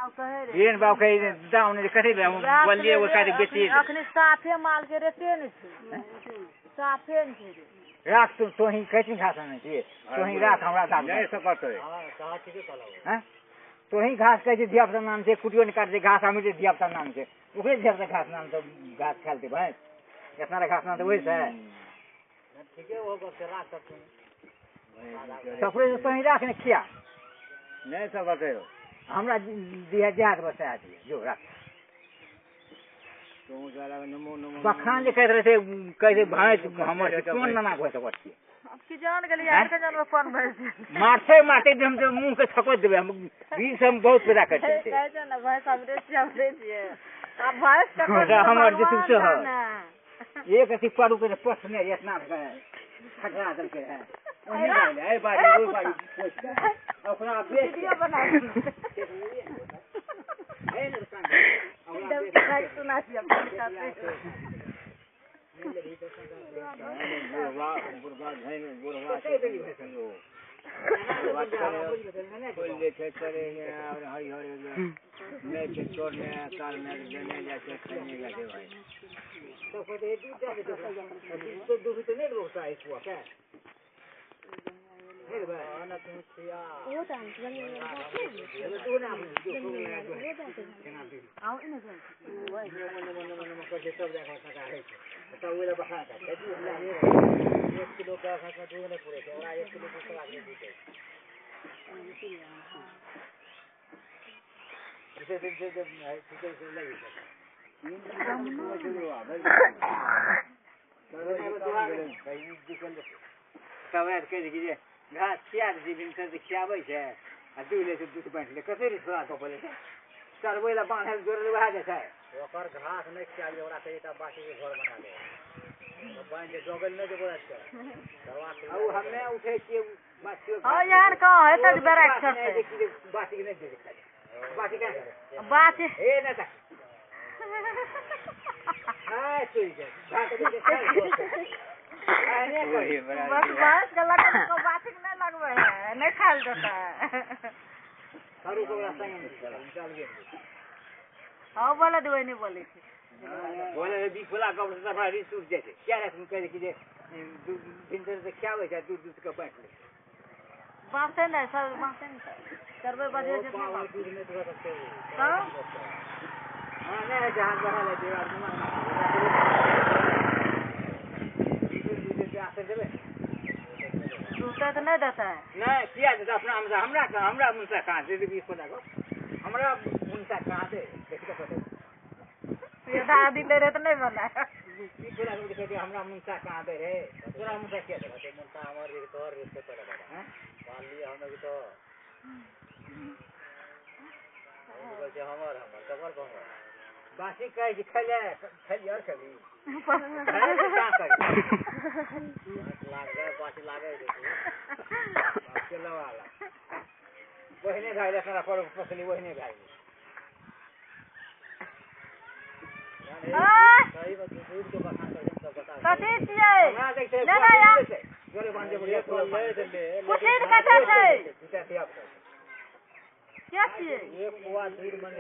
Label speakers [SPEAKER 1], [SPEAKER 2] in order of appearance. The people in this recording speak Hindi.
[SPEAKER 1] येन बाव कहीं दाम ने कथे बोलिए वो काहे बेची
[SPEAKER 2] अखनी साफे माल के रेटे नहीं छे साफे नहीं छे
[SPEAKER 1] राख तो ही कैसी घास नहीं छे तो ही राख हमरा दाम नहीं सकत है
[SPEAKER 3] हां कहा ठीक है कहला
[SPEAKER 1] हैं तो ही घास कहे दियापता नाम से कुटियो ने काट दे घास हम दे दियापता नाम से ओके दियापता घास नाम तो घास खेलते भाई इतना घास नाम तो वही है
[SPEAKER 3] ठीक है वो कर राख सकते
[SPEAKER 1] सफरे तो ही राख ने किया
[SPEAKER 3] नहीं सकत है
[SPEAKER 1] हमरा दिया जात बता दिए जो राख
[SPEAKER 3] तो जरा नमो नमो
[SPEAKER 1] बखान जे कह रहे थे कह भाई हमर कौन नाना को सकत छी
[SPEAKER 2] अब की जान गेली यार के जानवर कौन भैंस
[SPEAKER 1] मारते हम तो मुंह के छको देबे हम बीस हम बहुत पैदा करते थे
[SPEAKER 2] कह जा ना भाई हमरे छिए अब भैंस का
[SPEAKER 1] हमर जे तुसे है एक अथी पारू के पछ ने इतना खटरा दल के है ओही ले ए बारी वो बारी अपना वीडियो
[SPEAKER 2] बना
[SPEAKER 1] ए नुकसान
[SPEAKER 2] जब सुना छी अपने साथ
[SPEAKER 3] बुरबा है बुरबा बोले थे करे और हरी हरी मैं के छोड़ने काल में देने जाके खाने लगे भाई
[SPEAKER 1] तो कोई तो दूध तो नहीं रोता है इसको क्या है भाई
[SPEAKER 3] आना तुम छिया
[SPEAKER 2] वो डांस
[SPEAKER 1] तो ना
[SPEAKER 2] आओ इन से वो
[SPEAKER 1] मन को सब देखा सका है तो वो बहा का
[SPEAKER 3] एक किलो का खाता दो ने पूरे और 1 किलो दूसरा लागे दीते इसे दिन से जब ठीक है से लगी
[SPEAKER 1] सवार के देखिए घास खिया दी बिन से खियाबै छै आ दुले से दूध बांट ले कते रिसवा तो बोले सरवेला बांधल जोर वहा जे छै
[SPEAKER 3] ओकर घास नहीं खियाली ओरा कहिता बाकी के घर बना दे बांध के जोगल नहीं देबो अच्छा दरवा के
[SPEAKER 1] औ हमें उठे के बासियो
[SPEAKER 2] हां यार का है त बड़ा अक्षर से
[SPEAKER 1] बासी नहीं दे दे बासी का
[SPEAKER 2] बात
[SPEAKER 1] ए ना था हां सुई के बात के
[SPEAKER 2] बस बात गलत को बात नहीं लगवे है नहीं खाल देता है
[SPEAKER 1] सारू को रास्ता में चल गए
[SPEAKER 2] हां बोला दो नहीं बोले थे
[SPEAKER 1] बोले भी फुला का बड़ा बड़ा रिसूट जैसे क्या है तुम कह कि दिन से क्या हो जाए दूध का बैठ ले
[SPEAKER 2] बात है ना सर बात है करवे बजे से
[SPEAKER 3] पावर दूध में तो सकते हो
[SPEAKER 2] हां
[SPEAKER 1] हां नहीं जहां बहा ले दीवार
[SPEAKER 2] दूसरा तो नहीं देता है
[SPEAKER 1] नहीं किया तो अपना हमरा मुंसा कहां से भी खुदा को हमरा मुंसा कहां से देखो पता
[SPEAKER 2] ये दादी ले रहे तो नहीं बना
[SPEAKER 1] पूरा लोग कहते हमरा मुंसा कहां दे रे पूरा मुंसा क्या दे
[SPEAKER 3] मुंसा हमारे तो और रिश्ते पर है मान लिया हम लोग तो बोलते हमार कबर को
[SPEAKER 1] बासी कहे कि खले और कभी
[SPEAKER 3] लागे
[SPEAKER 1] चलो वाला वही भाई सारा पर पसली वही भाई
[SPEAKER 3] सही बात दूध के बखान कर हम सब बता
[SPEAKER 2] कथी छियै
[SPEAKER 1] ना देखते
[SPEAKER 2] ना ना यार
[SPEAKER 1] जोरे बांधे बढ़िया तो ले
[SPEAKER 2] कुछ कथा छै
[SPEAKER 1] क्या
[SPEAKER 2] क्या छियै
[SPEAKER 3] एक कुआ दूध मन